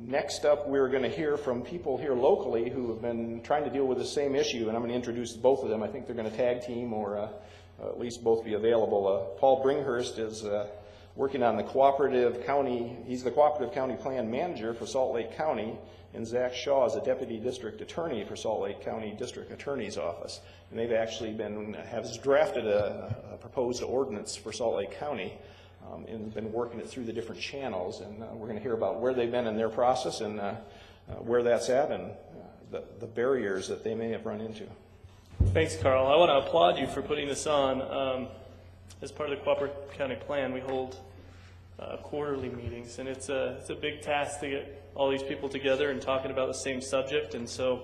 Next up, we're going to hear from people here locally who have been trying to deal with the same issue, and I'm going to introduce both of them. I think they're going to tag team or at least both be available. Paul Bringhurst is working on the Cooperative County. He's the Cooperative County Plan Manager for Salt Lake County, and Zach Shaw is a Deputy District Attorney for Salt Lake County District Attorney's Office. And they've actually have drafted a proposed ordinance for Salt Lake County and been working it through the different channels. And we're going to hear about where they've been in their process and where that's at and the barriers that they may have run into. Thanks, Carl. I want to applaud you for putting this on. As part of the Cooperative County Plan, we hold quarterly meetings, and it's a big task to get all these people together and talking about the same subject. And so,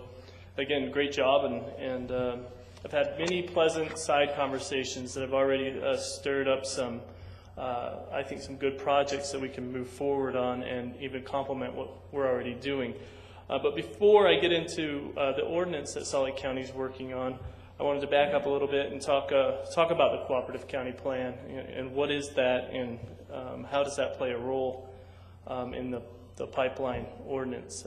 again, great job. And I've had many pleasant side conversations that have already stirred up some, I think, some good projects that we can move forward on and even complement what we're already doing. But before I get into the ordinance that Salt Lake County is working on, I wanted to back up a little bit and talk about the Cooperative County Plan and what is that and how does that play a role in the pipeline ordinance.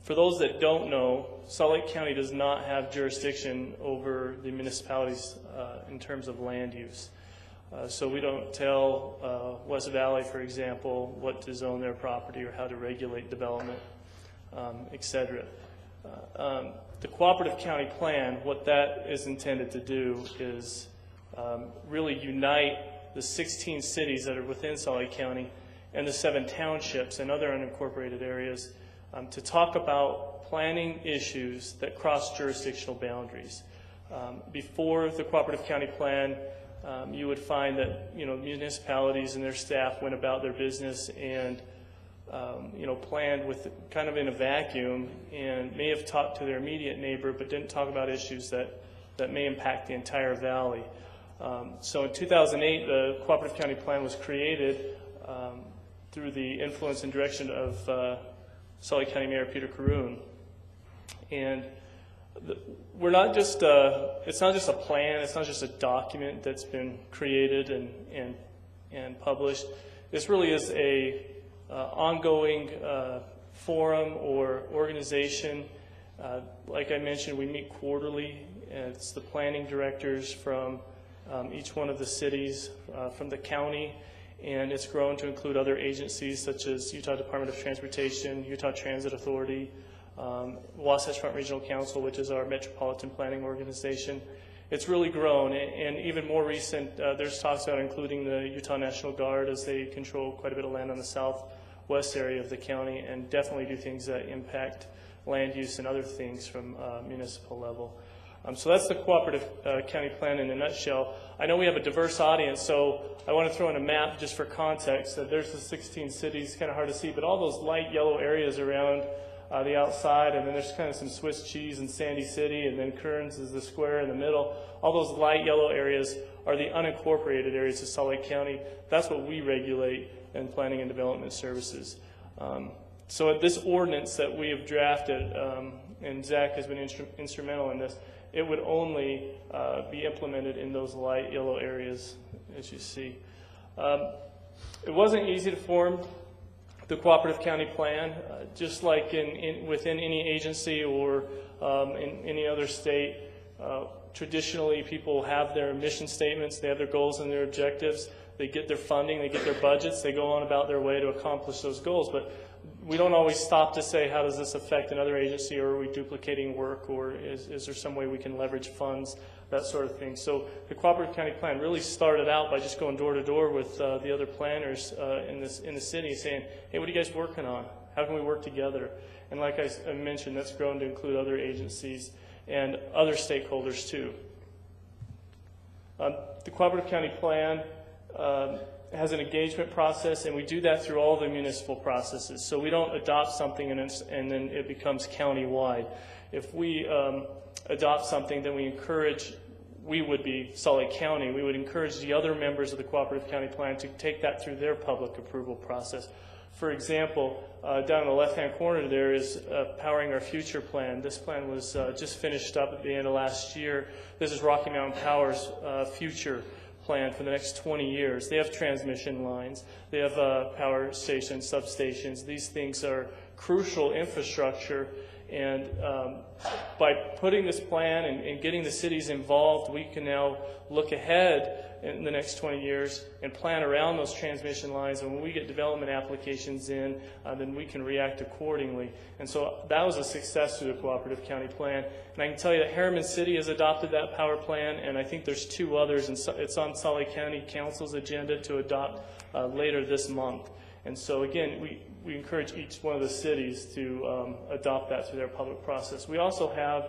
For those that don't know, Salt Lake County does not have jurisdiction over the municipalities in terms of land use. So we don't tell West Valley, for example, what to zone their property or how to regulate development, etc. The Cooperative County Plan, what that is intended to do is really unite the 16 cities that are within Salt Lake County and the 7 townships and other unincorporated areas to talk about planning issues that cross jurisdictional boundaries. Before the Cooperative County Plan, you would find that municipalities and their staff went about their business and planned with kind of in a vacuum and may have talked to their immediate neighbor but didn't talk about issues that may impact the entire valley. So in 2008, the Cooperative County Plan was created through the influence and direction of Salt Lake County Mayor Peter Caroon. And we're not just it's not just a plan, it's not just a document that's been created and published. This really is a ongoing forum or organization. Like I mentioned, we meet quarterly. It's the planning directors from each one of the cities, from the county, and it's grown to include other agencies such as Utah Department of Transportation, Utah Transit Authority, Wasatch Front Regional Council, which is our metropolitan planning organization. It's really grown, and even more recent, there's talks about including the Utah National Guard as they control quite a bit of land on the southwest area of the county and definitely do things that impact land use and other things from municipal level. So that's the Cooperative County Plan in a nutshell. I know we have a diverse audience, so I want to throw in a map just for context. There's the 16 cities, kind of hard to see, but all those light yellow areas around the outside, and then there's kind of some Swiss cheese in Sandy City, and then Kearns is the square in the middle. All those light yellow areas are the unincorporated areas of Salt Lake County. That's what we regulate in planning and development services. So this ordinance that we have drafted, and Zach has been instrumental in this, it would only be implemented in those light yellow areas, as you see. It wasn't easy to form the Cooperative County Plan, just like within any agency or in any other state. Traditionally, people have their mission statements, they have their goals and their objectives, they get their funding, they get their budgets, they go on about their way to accomplish those goals. But we don't always stop to say, how does this affect another agency, or are we duplicating work, or is there some way we can leverage funds, that sort of thing. So the Cooperative County Plan really started out by just going door to door with the other planners in the city saying, hey, what are you guys working on? How can we work together? And like I mentioned, that's grown to include other agencies and other stakeholders too. The Cooperative County Plan has an engagement process, and we do that through all the municipal processes. So we don't adopt something and then it becomes county-wide. If we adopt something, then we would be Salt Lake County, we would encourage the other members of the Cooperative County Plan to take that through their public approval process. For example, down in the left-hand corner there is Powering Our Future Plan. This plan was just finished up at the end of last year. This is Rocky Mountain Power's future plan for the next 20 years. They have transmission lines, they have power stations, substations. These things are crucial infrastructure, and by putting this plan and getting the cities involved, we can now look ahead in the next 20 years and plan around those transmission lines. And when we get development applications in, then we can react accordingly. And so that was a success through the Cooperative County Plan. And I can tell you that Harriman City has adopted that power plan, and I think there's 2 others, and it's on Salt Lake County Council's agenda to adopt later this month. And so again, we encourage each one of the cities to adopt that through their public process. We also have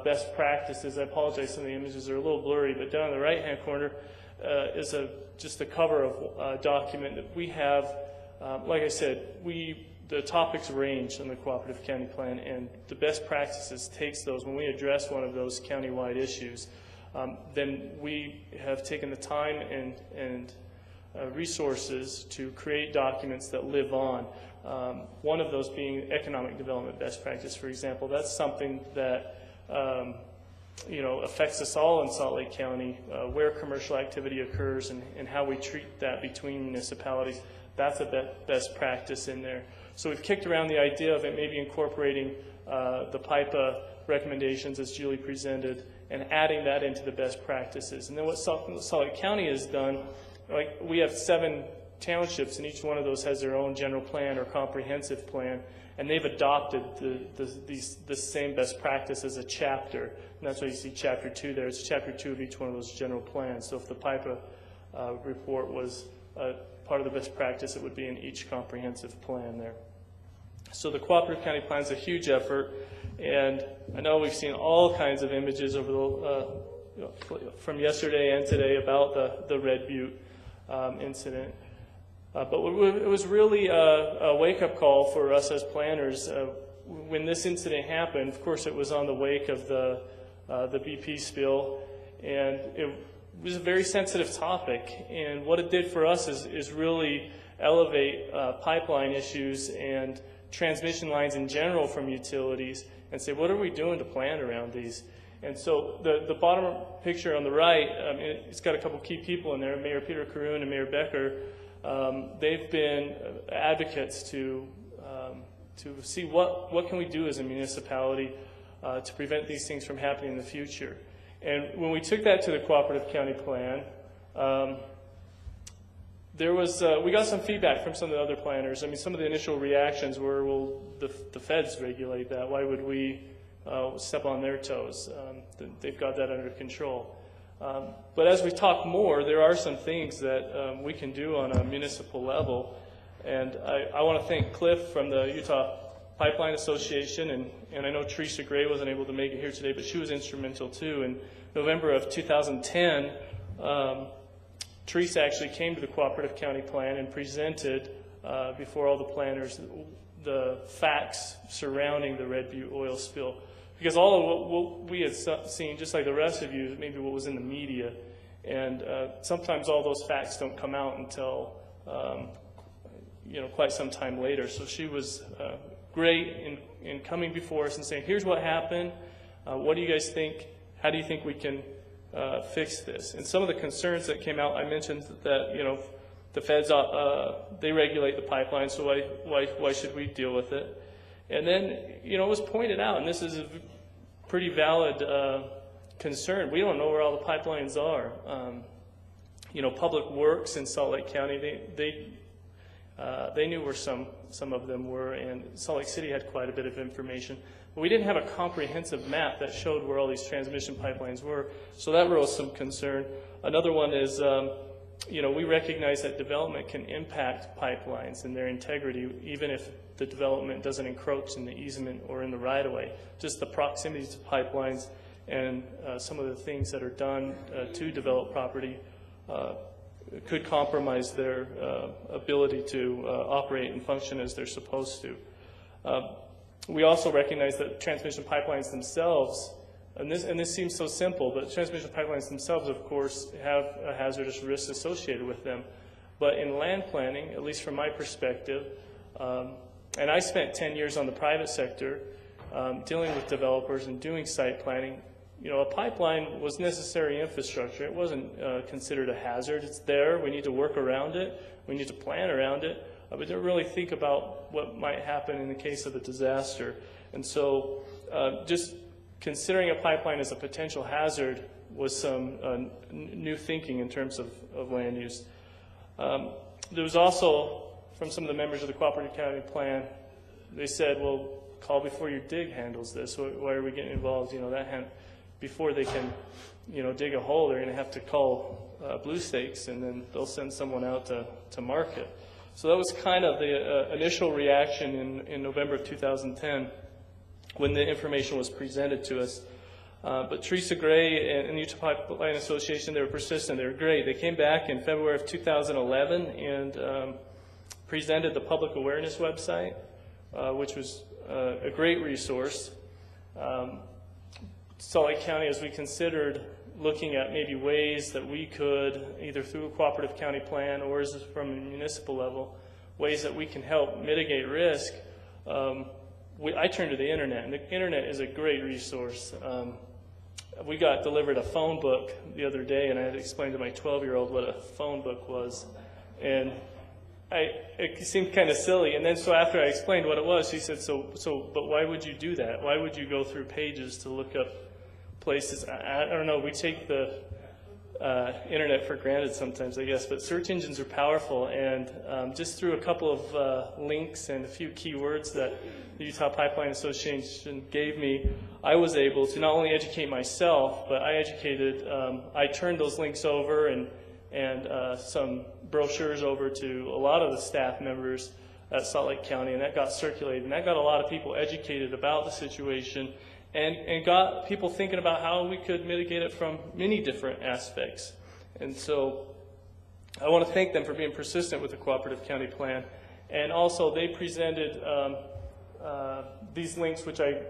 best practices. I apologize, some of the images are a little blurry, but down in the right-hand corner is just a cover of a document that we have. Like I said, the topics range in the Cooperative County Plan, and the best practices takes those. When we address one of those countywide issues, then we have taken the time and resources to create documents that live on. One of those being economic development best practice, for example. That's something that affects us all in Salt Lake County, where commercial activity occurs and how we treat that between municipalities. That's a best practice in there. So we've kicked around the idea of it maybe incorporating the PIPA recommendations as Julie presented and adding that into the best practices. And then what Salt Lake County has done, like we have 7 townships, and each one of those has their own general plan or comprehensive plan, and they've adopted the same best practice as a chapter. And that's why you see Chapter 2 there. It's Chapter 2 of each one of those general plans. So if the PIPA report was part of the best practice, it would be in each comprehensive plan there. So the Cooperative County Plan is a huge effort, and I know we've seen all kinds of images over from yesterday and today about the Red Butte incident. But it was really a wake-up call for us as planners. When this incident happened, of course, it was on the wake of the BP spill, and it was a very sensitive topic. And what it did for us is really elevate pipeline issues and transmission lines in general from utilities and say, what are we doing to plan around these? And so the bottom picture on the right, it's got a couple key people in there, Mayor Peter Caroon and Mayor Becker. They've been advocates to see what can we do as a municipality to prevent these things from happening in the future. And when we took that to the Cooperative County Plan, we got some feedback from some of the other planners. I mean, some of the initial reactions were, well, the feds regulate that. Why would we step on their toes? They've got that under control. But as we talk more, there are some things that we can do on a municipal level. And I want to thank Cliff from the Utah Pipeline Association, and I know Teresa Gray wasn't able to make it here today, but she was instrumental too. In November of 2010, Teresa actually came to the Cooperative County Plan and presented before all the planners the facts surrounding the Red Butte oil spill. Because all of what we had seen, just like the rest of you, maybe what was in the media, and sometimes all those facts don't come out until quite some time later. So she was great in coming before us and saying, here's what happened, what do you guys think, how do you think we can fix this? And some of the concerns that came out, I mentioned that the feds, they regulate the pipeline, so why should we deal with it? And then, it was pointed out, and this is a pretty valid concern. We don't know where all the pipelines are. Public Works in Salt Lake County, they knew where some of them were, and Salt Lake City had quite a bit of information. But we didn't have a comprehensive map that showed where all these transmission pipelines were, so that rose some concern. Another one is, we recognize that development can impact pipelines and their integrity, even if the development doesn't encroach in the easement or in the right-of-way. Just the proximity to pipelines and some of the things that are done to develop property could compromise their ability to operate and function as they're supposed to. We also recognize that transmission pipelines themselves, and this seems so simple, but transmission pipelines themselves, of course, have a hazardous risk associated with them. But in land planning, at least from my perspective, and I spent 10 years on the private sector dealing with developers and doing site planning, a pipeline was necessary infrastructure. It wasn't considered a hazard. It's there. We need to work around it. We need to plan around it. But didn't really think about what might happen in the case of a disaster. And so just considering a pipeline as a potential hazard was some new thinking in terms of land use. There was also, from some of the members of the Cooperative County Plan, they said, well, call before your dig handles this. Why are we getting involved? Before they can, dig a hole, they're going to have to call Blue Stakes, and then they'll send someone out to mark it. So that was kind of the initial reaction in November of 2010 when the information was presented to us. But Teresa Gray and the Utah Pipeline Association, they were persistent. They were great. They came back in February of 2011 and presented the public awareness website, which was a great resource. Salt Lake County, as we considered looking at maybe ways that we could, either through a cooperative county plan or as from a municipal level, ways that we can help mitigate risk, I turned to the internet, and the internet is a great resource. We got delivered a phone book the other day, and I had to explain to my 12-year-old what a phone book was, and it seemed kind of silly. And then so after I explained what it was, she said, but why would you do that? Why would you go through pages to look up places? I don't know, we take the internet for granted sometimes, I guess, but search engines are powerful, and just through a couple of links and a few keywords that the Utah Pipeline Association gave me, I was able to not only educate myself, but I turned those links over and some brochures over to a lot of the staff members at Salt Lake County, and that got circulated, and that got a lot of people educated about the situation, and got people thinking about how we could mitigate it from many different aspects. And so I want to thank them for being persistent with the Cooperative County Plan. And also they presented these links, which I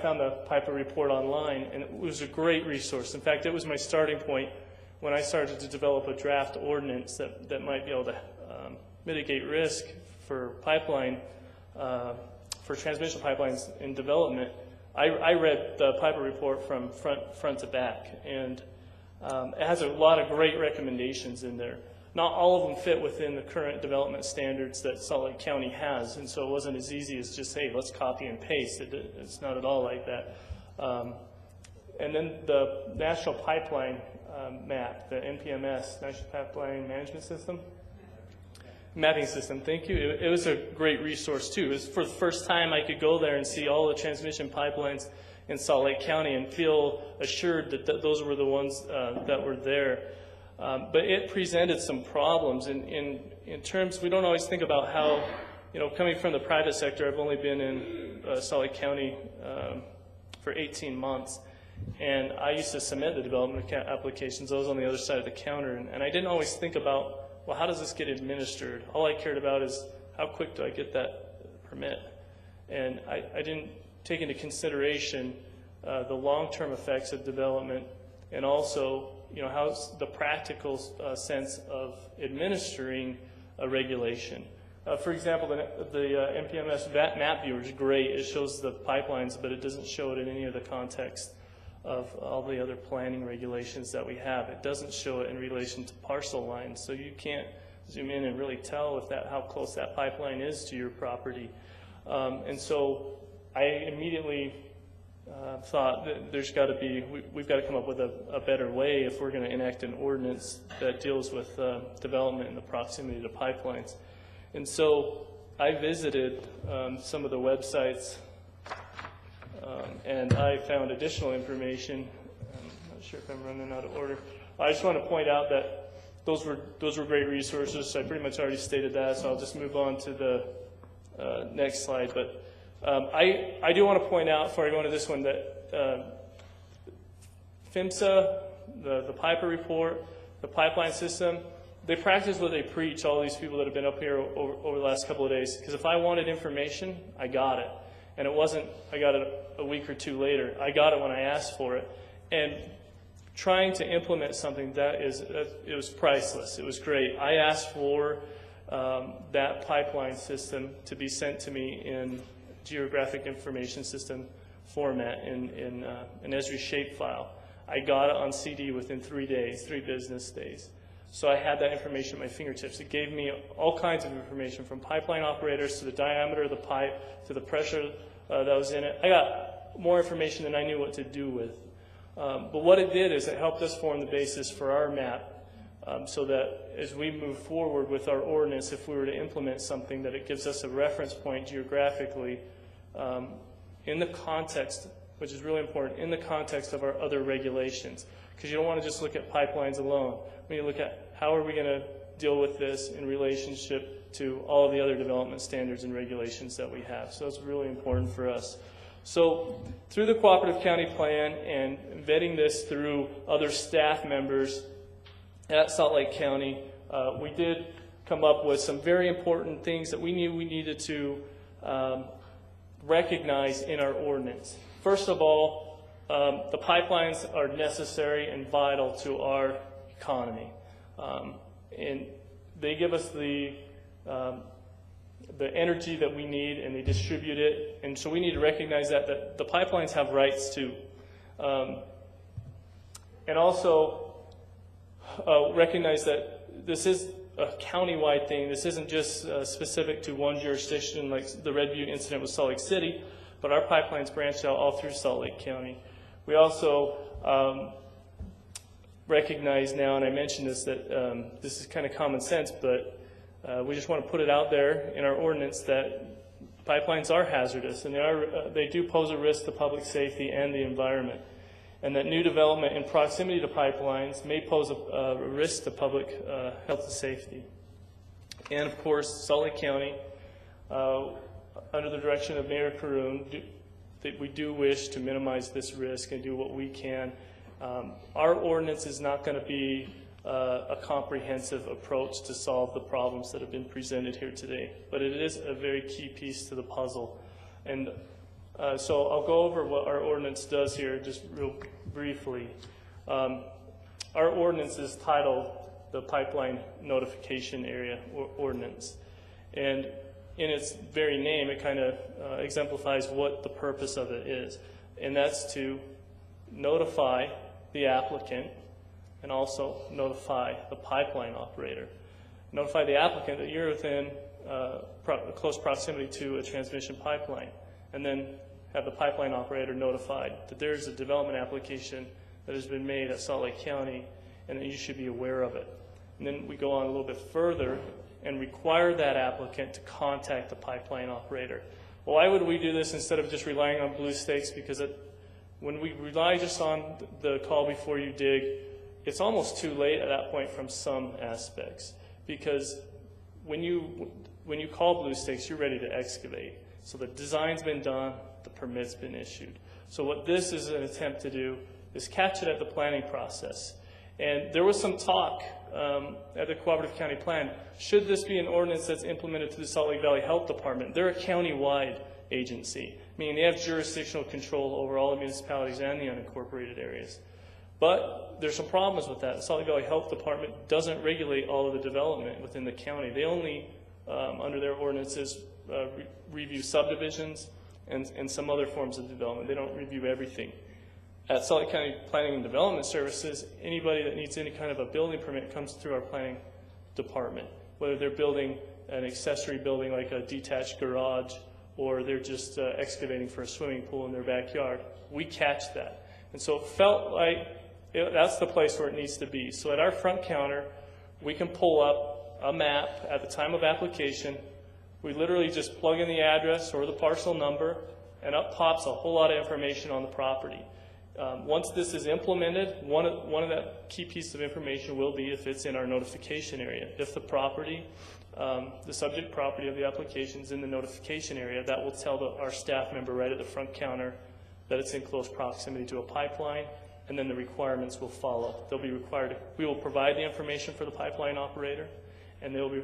found the Piper report online, and it was a great resource. In fact, it was my starting point when I started to develop a draft ordinance that might be able to mitigate risk for transmission pipelines in development. I read the Piper report from front to back, and it has a lot of great recommendations in there. Not all of them fit within the current development standards that Salt Lake County has, and so it wasn't as easy as just, hey, let's copy and paste. It's not at all like that. And then the National Pipeline map, the NPMS, National Pipeline Management System, mapping system, thank you. It was a great resource too. It was for the first time I could go there and see all the transmission pipelines in Salt Lake County and feel assured that those were the ones that were there. But it presented some problems in terms, we don't always think about how, coming from the private sector, I've only been in Salt Lake County for 18 months. And I used to submit the development applications. I was on the other side of the counter. And I didn't always think about, well, how does this get administered? All I cared about is how quick do I get that permit? And I didn't take into consideration the long-term effects of development, and also, how's the practical sense of administering a regulation. For example, the NPMS map viewer is great. It shows the pipelines, but it doesn't show it in any of the context of all the other planning regulations that we have. It doesn't show it in relation to parcel lines, so you can't zoom in and really tell how close that pipeline is to your property. And so I immediately thought that we've got to come up with a better way if we're going to enact an ordinance that deals with development in the proximity to pipelines. And so I visited some of the websites, and I found additional information. I'm not sure if I'm running out of order. I just want to point out that those were great resources. I pretty much already stated that, so I'll just move on to the next slide. But I do want to point out, before I go into this one, that PHMSA, the Piper report, the pipeline system, they practice what they preach, all these people that have been up here over the last couple of days. Because if I wanted information, I got it. And it wasn't, I got it a week or two later. I got it when I asked for it. And trying to implement something it was priceless. It was great. I asked for that pipeline system to be sent to me in Geographic Information System format in an Esri shapefile. I got it on CD within 3 days, 3 business days. So I had that information at my fingertips. It gave me all kinds of information, from pipeline operators to the diameter of the pipe to the pressure that was in it. I got more information than I knew what to do with. But what it did is it helped us form the basis for our map, so that as we move forward with our ordinance, if we were to implement something, that it gives us a reference point geographically in the context, which is really important, in the context of our other regulations. Because you don't want to just look at pipelines alone. When you look at how are we going to deal with this in relationship to all of the other development standards and regulations that we have. So it's really important for us. So through the Cooperative County Plan and vetting this through other staff members at Salt Lake County, we did come up with some very important things that we knew we needed to recognize in our ordinance. First of all, the pipelines are necessary and vital to our economy. And they give us the energy that we need, and they distribute it. And so we need to recognize that the pipelines have rights too. And also recognize that this is a county-wide thing. This isn't just specific to one jurisdiction like the Red Butte incident with Salt Lake City, but our pipelines branch out all through Salt Lake County. We also recognize now, and I mentioned this, that this is kind of common sense, but we just want to put it out there in our ordinance that pipelines are hazardous, and they do pose a risk to public safety and the environment, and that new development in proximity to pipelines may pose a risk to public health and safety. And of course, Salt Lake County, under the direction of Mayor Caroon, we do wish to minimize this risk and do what we can. Our ordinance is not going to be a comprehensive approach to solve the problems that have been presented here today, but it is a very key piece to the puzzle. And so I'll go over what our ordinance does here just real briefly. Our ordinance is titled the Pipeline Notification Area Ordinance. And in its very name, it kind of exemplifies what the purpose of it is. And that's to notify the applicant and also notify the pipeline operator. Notify the applicant that you're within close proximity to a transmission pipeline, and then have the pipeline operator notified that there's a development application that has been made at Salt Lake County and that you should be aware of it. And then we go on a little bit further and require that applicant to contact the pipeline operator. Well, why would we do this instead of just relying on blue stakes? Because when we rely just on the call before you dig, it's almost too late at that point from some aspects. Because when you call blue stakes, you're ready to excavate. So the design's been done, the permit's been issued. So what this is an attempt to do is catch it at the planning process. And there was some talk at the Cooperative County Plan, should this be an ordinance that's implemented through the Salt Lake Valley Health Department? They're a county-wide agency, meaning they have jurisdictional control over all the municipalities and the unincorporated areas. But there's some problems with that. The Salt Lake Valley Health Department doesn't regulate all of the development within the county. They only, under their ordinances, review subdivisions and some other forms of development. They don't review everything. At Salt Lake County Planning and Development Services, anybody that needs any kind of a building permit comes through our planning department, whether they're building an accessory building like a detached garage or they're just excavating for a swimming pool in their backyard. We catch that. And so it felt like that's the place where it needs to be. So at our front counter, we can pull up a map at the time of application. We literally just plug in the address or the parcel number, and up pops a whole lot of information on the property. Once this is implemented, one of the key pieces of information will be if it's in our notification area. If the property, the subject property of the application is in the notification area, that will tell our staff member right at the front counter that it's in close proximity to a pipeline, and then the requirements will follow. They'll be required. We will provide the information for the pipeline operator, and they'll be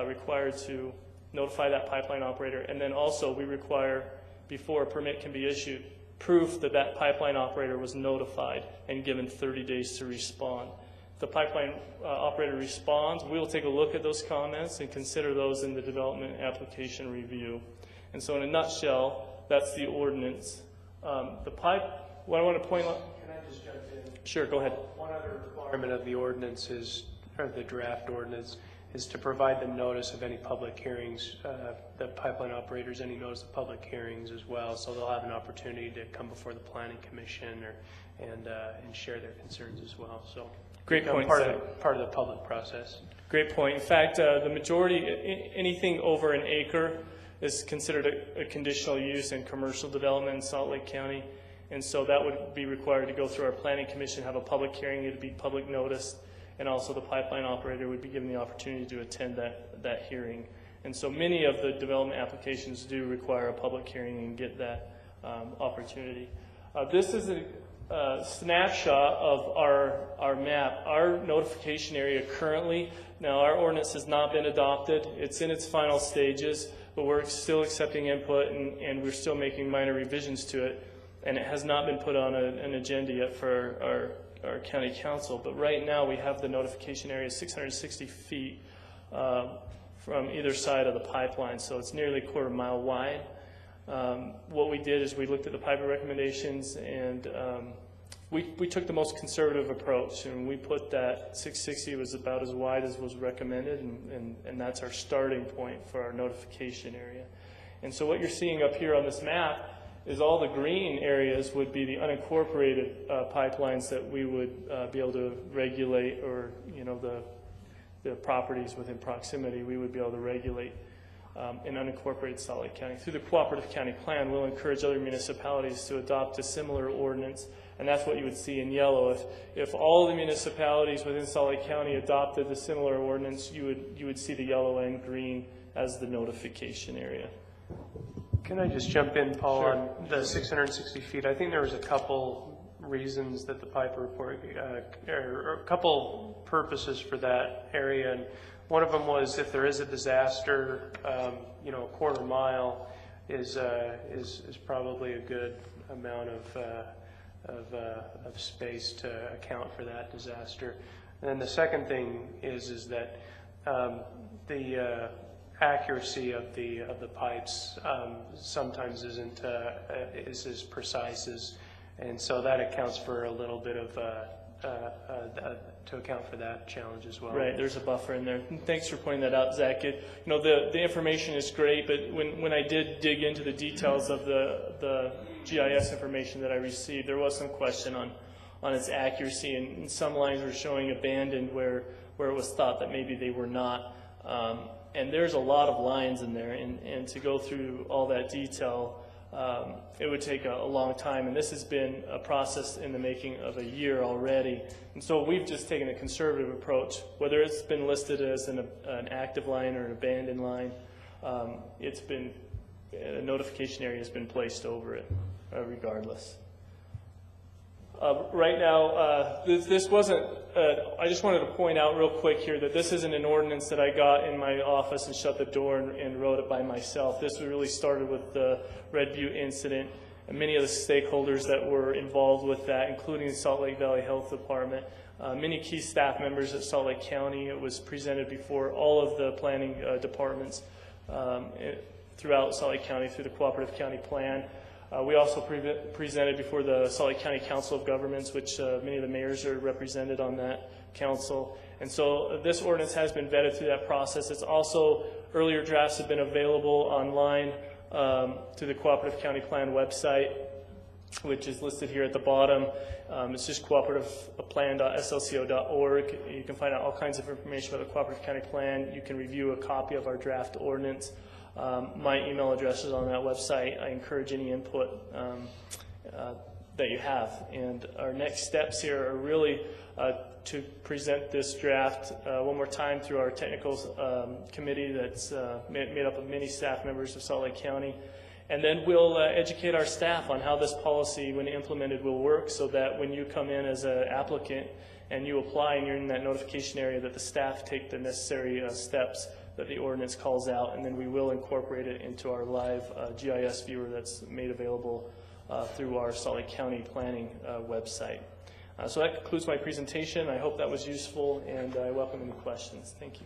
required to notify that pipeline operator. And then also we require, before a permit can be issued, proof that that pipeline operator was notified and given 30 days to respond. If the pipeline operator responds, we will take a look at those comments and consider those in the development application review. And so in a nutshell, that's the ordinance. What I want to point out. Can I just jump in? Sure, go ahead. One other requirement of the ordinance is, or the draft ordinance, is to provide them notice of any public hearings, the pipeline operators, any notice of public hearings as well, so they'll have an opportunity to come before the planning commission and share their concerns as well. So great point. Part of the public process. Great point. In fact, the majority, anything over an acre is considered a conditional use in commercial development in Salt Lake County. And so that would be required to go through our planning commission, have a public hearing, it would be public notice, and also the pipeline operator would be given the opportunity to attend that hearing. And so many of the development applications do require a public hearing and get that opportunity. This is a snapshot of our map. Our notification area currently, now our ordinance has not been adopted. It's in its final stages, but we're still accepting input and we're still making minor revisions to it. And it has not been put on an agenda yet for our county council. But right now we have the notification area 660 feet from either side of the pipeline. So it's nearly a quarter mile wide. What we did is we looked at the pipeline recommendations and we took the most conservative approach, and we put that 660 was about as wide as was recommended, and that's our starting point for our notification area. And so what you're seeing up here on this map is all the green areas would be the unincorporated pipelines that we would be able to regulate, or the properties within proximity we would be able to regulate in unincorporated Salt Lake County. Through the Cooperative County Plan, we'll encourage other municipalities to adopt a similar ordinance, and that's what you would see in yellow. If all the municipalities within Salt Lake County adopted the similar ordinance, you would see the yellow and green as the notification area. Can I just jump in, Paul, Sure. on the 660 feet? I think there was a couple reasons that the pipe report, or a couple purposes for that area, and one of them was if there is a disaster, a quarter mile is probably a good amount of space to account for that disaster. And then the second thing is that the accuracy of the pipes sometimes isn't is as precise as, and so that accounts for a little bit of to account for that challenge as well. Right, there's a buffer in there. And thanks for pointing that out, Zach. The information is great, but when I did dig into the details of the GIS information that I received, there was some question on its accuracy, and some lines were showing abandoned where it was thought that maybe they were not. And there's a lot of lines in there, and to go through all that detail, it would take a long time. And this has been a process in the making of a year already. And so we've just taken a conservative approach. Whether it's been listed as an active line or an abandoned line, it's been, a notification area has been placed over it regardless. Right now, this wasn't, I just wanted to point out real quick here that this isn't an ordinance that I got in my office and shut the door and wrote it by myself. This really started with the Red Butte incident, and many of the stakeholders that were involved with that, including the Salt Lake Valley Health Department, many key staff members at Salt Lake County. It was presented before all of the planning departments throughout Salt Lake County through the Cooperative County Plan. We also presented before the Salt Lake County Council of Governments, which many of the mayors are represented on that council. And so this ordinance has been vetted through that process. It's also, earlier drafts have been available online through the Cooperative County Plan website, which is listed here at the bottom. It's just cooperativeplan.slco.org. You can find out all kinds of information about the Cooperative County Plan. You can review a copy of our draft ordinance. My email address is on that website. I encourage any input that you have. And our next steps here are really to present this draft one more time through our technical committee that's made up of many staff members of Salt Lake County. And then we'll educate our staff on how this policy, when implemented, will work, so that when you come in as an applicant and you apply and you're in that notification area, that the staff take the necessary steps that the ordinance calls out, and then we will incorporate it into our live GIS viewer that's made available through our Salt Lake County Planning website. So that concludes my presentation. I hope that was useful, and I welcome any questions. Thank you.